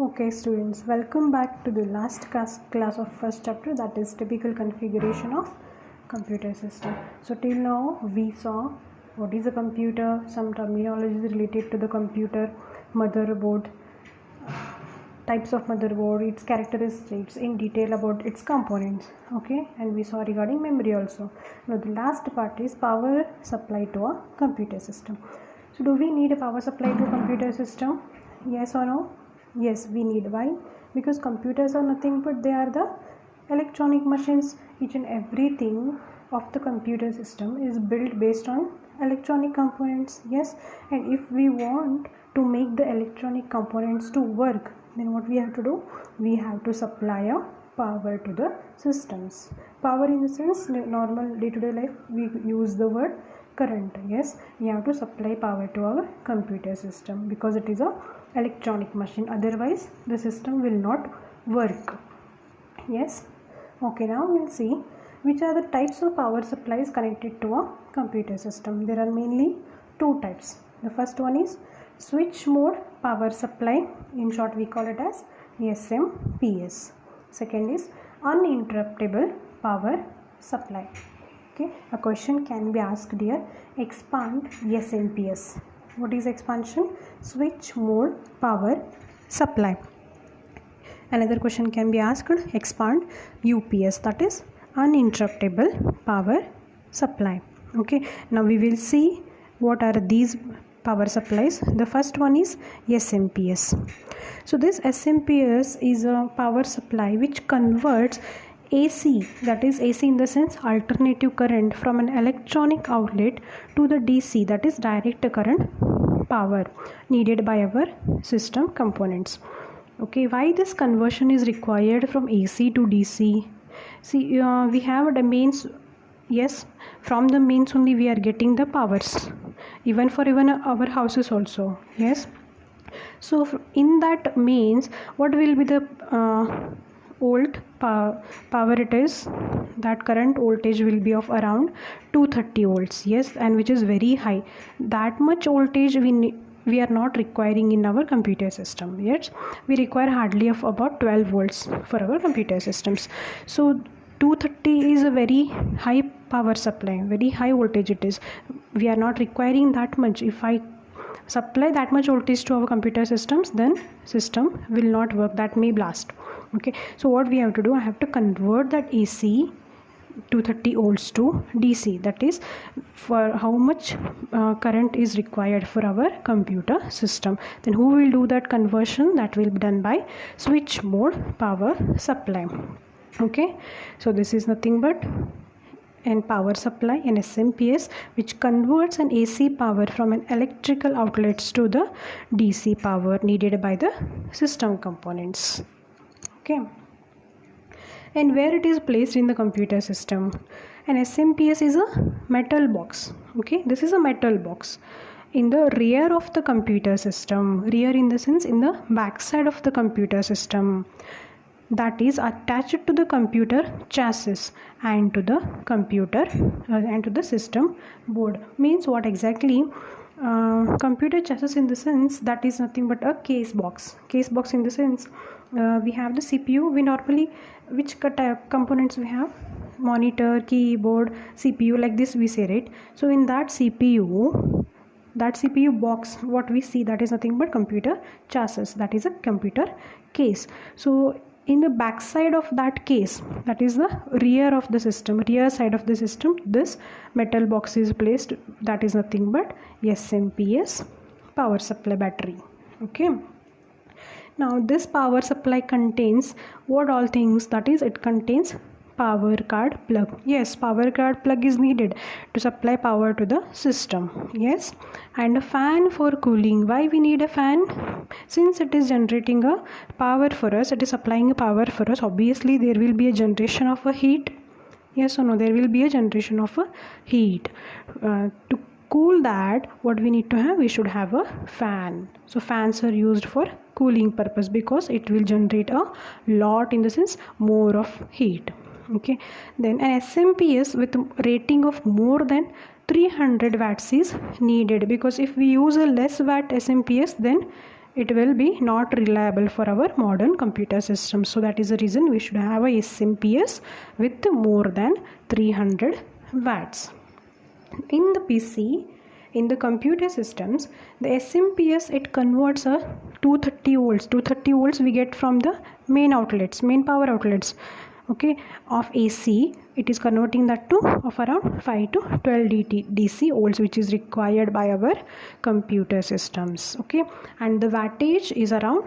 Okay students, welcome back to the last class of first chapter, that is typical configuration of computer system. So till now we saw what is a computer, some terminology related to the computer, motherboard, types of motherboard, its characteristics in detail about its components, okay, and we saw regarding memory also. Now the last part is power supply to a computer system. So do we need a power supply to a computer system? Yes or no? Yes, we need. Why? Because computers are nothing but they are the electronic machines. Each and everything of the computer system is built based on electronic components. Yes, and if we want to make the electronic components to work, then what we have to do? We have to supply a power to the systems. Power in the sense, normal day-to-day life we use the word current. Yes, we have to supply power to our computer system because it is a electronic machine, otherwise the system will not work. Yes, okay, now we'll see which are the types of power supplies connected to a computer system. There are mainly two types. The first one is switch mode power supply, in short we call it as SMPS. Second is uninterruptible power supply. Okay, a question can be asked here, expand SMPS. What is expansion? Switch mode power supply. Another question can be asked, expand UPS, that is uninterruptible power supply. Okay, now we will see what are these power supplies. The first one is SMPS. So this SMPS is a power supply which converts AC, that is AC in the sense alternative current, from an electronic outlet to the DC, that is direct current power needed by our system components. Okay, why this conversion is required from AC to DC? See, we have the mains. Yes, from the mains only we are getting the powers, even for our houses also. Yes, so in that mains, what will be the volt power it is, that current voltage will be of around 230 volts. Yes, and which is very high. That much voltage we are not requiring in our computer system. Yes, we require hardly of about 12 volts for our computer systems. So 230 is a very high power supply, very high voltage it is. We are not requiring that much. If I supply that much voltage to our computer systems, then system will not work, that may blast. Okay, so what we have to do, I have to convert that AC 230 volts to DC, that is for how much current is required for our computer system. Then who will do that conversion? That will be done by switch mode power supply. Okay, so this is nothing but an power supply, an SMPS, which converts an AC power from an electrical outlets to the DC power needed by the system components. Okay, and where it is placed in the computer system? An SMPS is a metal box. Okay, this is a metal box in the rear of the computer system. Rear in the sense in the back side of the computer system, that is attached to the computer chassis and to the computer and to the system board. Means what exactly? Computer chassis in the sense that is nothing but a case box. Case box in the sense we have the CPU. We normally, which components we have? Monitor, keyboard, CPU, like this we say, right? So in that CPU box, what we see, that is nothing but computer chassis, that is a computer case. So in the back side of that case, that is the rear of the system, rear side of the system, this metal box is placed, that is nothing but SMPS power supply battery. Okay, now this power supply contains what all things? That is, it contains power card plug. Yes, power card plug is needed to supply power to the system. Yes, and a fan for cooling. Why we need a fan? Since it is generating a power for us, it is supplying a power for us, obviously there will be a generation of a heat. Yes or no? There will be a generation of a heat. To cool that, what we need to have? We should have a fan. So fans are used for cooling purpose because it will generate a lot, in the sense more of heat. Okay, then an SMPS with rating of more than 300 watts is needed, because if we use a less watt SMPS, then it will be not reliable for our modern computer systems. So that is the reason we should have a SMPS with more than 300 watts. In the PC, in the computer systems, the SMPS, it converts a 230 volts. 230 volts we get from the main outlets, main power outlets, okay, of AC. It is converting that to of around 5 to 12 DC volts, which is required by our computer systems, okay. And the wattage is around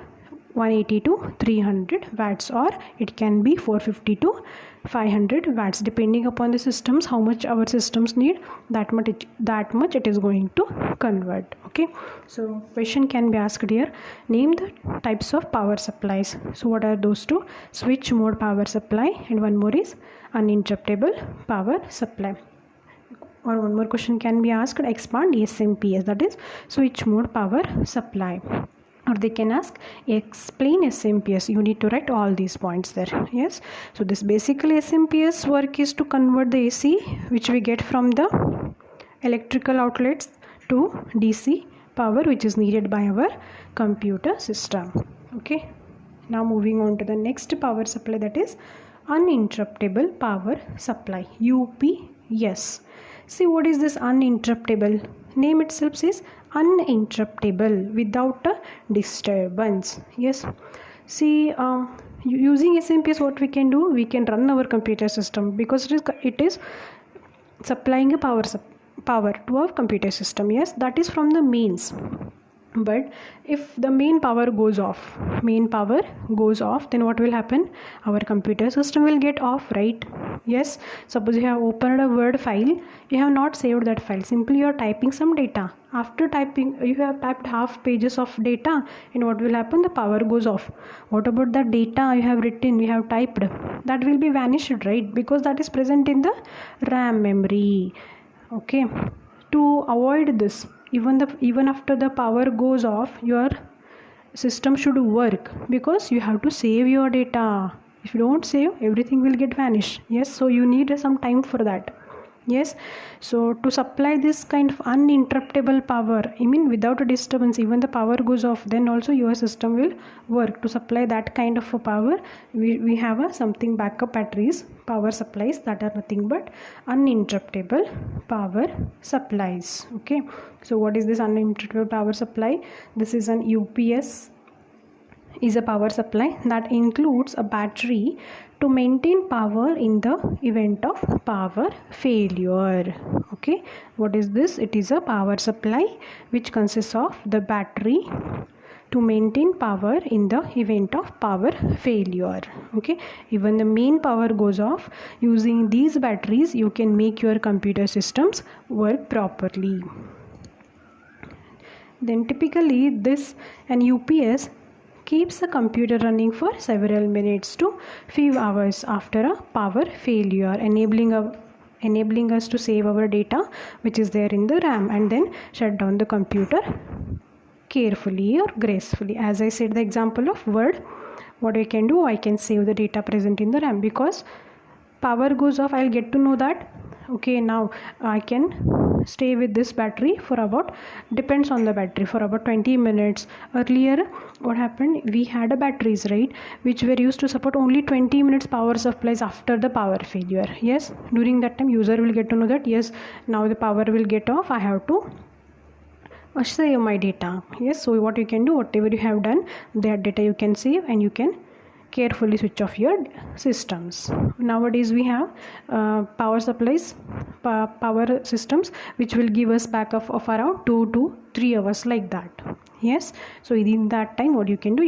180 to 300 watts, or it can be 450 to 500 watts, depending upon the systems, how much our systems need, that much it is going to convert, okay. So question can be asked here, name the types of power supplies. So what are those two? Switch mode power supply, and one more is uninterruptible power supply. Or one more question can be asked, expand SMPS, that is switch mode power supply. Or they can ask, explain SMPS. You need to write all these points there. Yes. So this basically SMPS work is to convert the AC which we get from the electrical outlets to DC power which is needed by our computer system. Okay. Now moving on to the next power supply, that is uninterruptible power supply, UPS. See, what is this uninterruptible? Name itself says uninterruptible, without a disturbance. Yes. See, using SMPS, what we can do, we can run our computer system, because it is supplying a power to our computer system. Yes, that is from the mains. But if the main power goes off, then what will happen? Our computer system will get off, right? Yes. Suppose you have opened a Word file, you have not saved that file, simply you are typing some data. After typing, you have typed half pages of data, and what will happen? The power goes off. What about the data you have written, you have typed? That will be vanished, right? Because that is present in the RAM memory. Okay. To avoid this, even after the power goes off, your system should work, because you have to save your data. If you don't save, everything will get vanished. Yes. So you need some time for that. Yes. So to supply this kind of uninterruptible power, I mean without a disturbance, even the power goes off, then also your system will work. To supply that kind of a power, we have something backup batteries, power supplies, that are nothing but uninterruptible power supplies. Okay. So what is this uninterruptible power supply? This is an UPS, is a power supply that includes a battery to maintain power in the event of power failure. Okay, what is this? It is a power supply which consists of the battery to maintain power in the event of power failure. Okay, even the main power goes off, using these batteries you can make your computer systems work properly. Then typically an UPS keeps the computer running for several minutes to few hours after a power failure, enabling us to save our data which is there in the RAM, and then shut down the computer carefully or gracefully. As I said, the example of Word, what I can do, I can save the data present in the RAM, because power goes off, I'll get to know that okay, now I can stay with this battery for about, depends on the battery, for about 20 minutes. Earlier what happened, we had a batteries, right, which were used to support only 20 minutes power supplies after the power failure. Yes, during that time user will get to know that yes, now the power will get off, I have to save my data. Yes, so what you can do, whatever you have done, that data you can save, and you can carefully switch off your systems. Nowadays we have power supplies, power systems which will give us backup of around 2 to 3 hours, like that. Yes, so in that time what you can do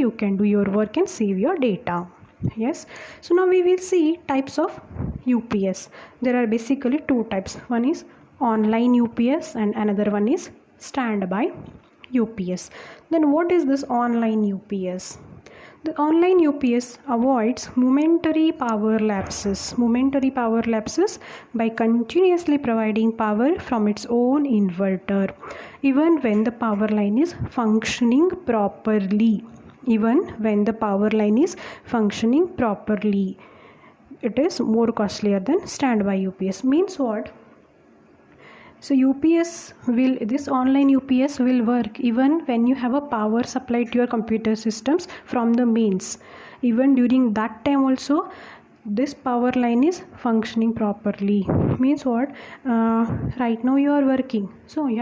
your work and save your data. Yes, so now we will see types of UPS. There are basically two types. One is online UPS and another one is standby UPS. Then what is this online UPS? The online UPS avoids momentary power lapses by continuously providing power from its own inverter, even when the power line is functioning properly. It is more costlier than standby UPS. Means what? So this online UPS will work even when you have a power supply to your computer systems from the mains. Even during that time also, this power line is functioning properly. Means what? Right now you are working, so you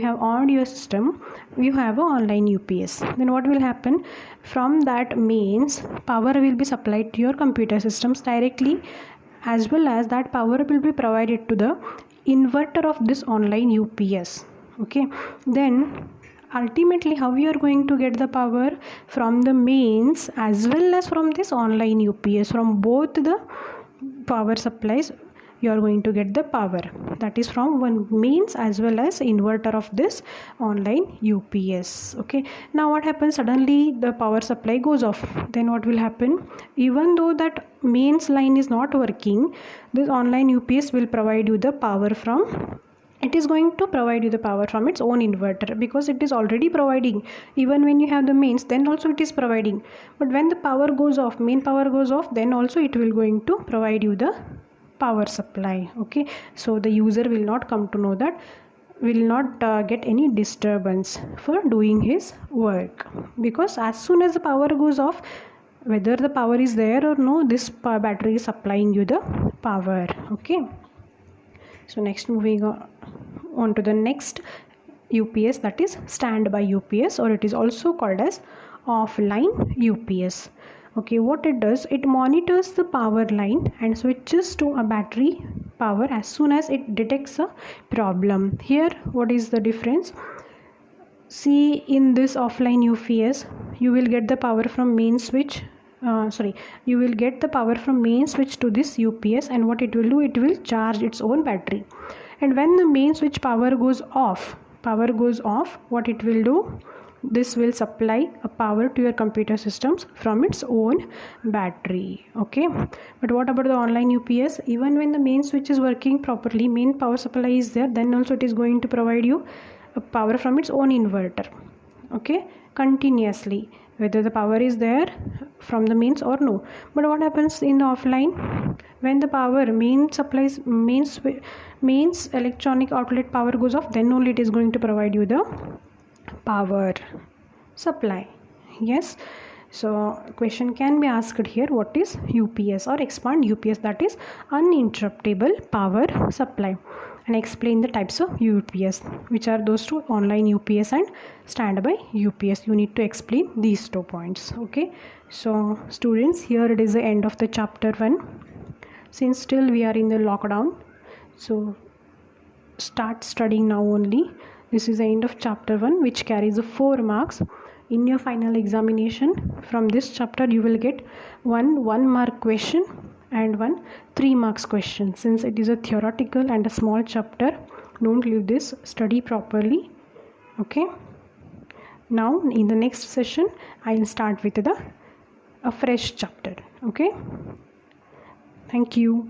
have on your system, you have an online UPS. Then what will happen? From that mains, power will be supplied to your computer systems directly, as well as that power will be provided to the inverter of this online UPS. Okay, then ultimately how we are going to get the power? From the mains as well as from this online UPS. From both the power supplies you are going to get the power, that is from one mains as well as inverter of this online UPS. Okay, now what happens? Suddenly the power supply goes off. Then what will happen? Even though that mains line is not working, this online UPS will provide you the power from, it is going to provide you the power from its own inverter, because it is already providing. Even when you have the mains, then also it is providing. But when the power goes off, main power goes off, then also it will going to provide you the power supply. Okay, so the user will not come to know that, will not get any disturbance for doing his work, because as soon as the power goes off, whether the power is there or no, this battery is supplying you the power. Okay, so next, moving on to the next UPS, that is standby UPS, or it is also called as offline UPS. Okay, what it does, it monitors the power line and switches to a battery power as soon as it detects a problem. Here, what is the difference? See, in this offline UPS, you will get the power from main switch. You will get the power from main switch to this UPS, and what it will do, it will charge its own battery. And when the main switch power goes off, what it will do? This will supply a power to your computer systems from its own battery. Okay, but what about the online UPS? Even when the main switch is working properly, main power supply is there, then also it is going to provide you a power from its own inverter. Okay, continuously, whether the power is there from the mains or no. But what happens in the offline? When the power mains electronic outlet power goes off, then only it is going to provide you the power supply. Yes, so question can be asked here, what is UPS, or expand UPS, that is uninterruptible power supply, and explain the types of UPS, which are those two, online UPS and standby UPS. You need to explain these 2 points. Okay, so students, here it is the end of the chapter 1. Since still we are in the lockdown, so start studying now only. This is the end of chapter 1, which carries 4 marks. In your final examination from this chapter, you will get one 1 mark question and one 3 marks question. Since it is a theoretical and a small chapter, don't leave this, study properly. Okay, now in the next session I will start with a fresh chapter. Okay, thank you.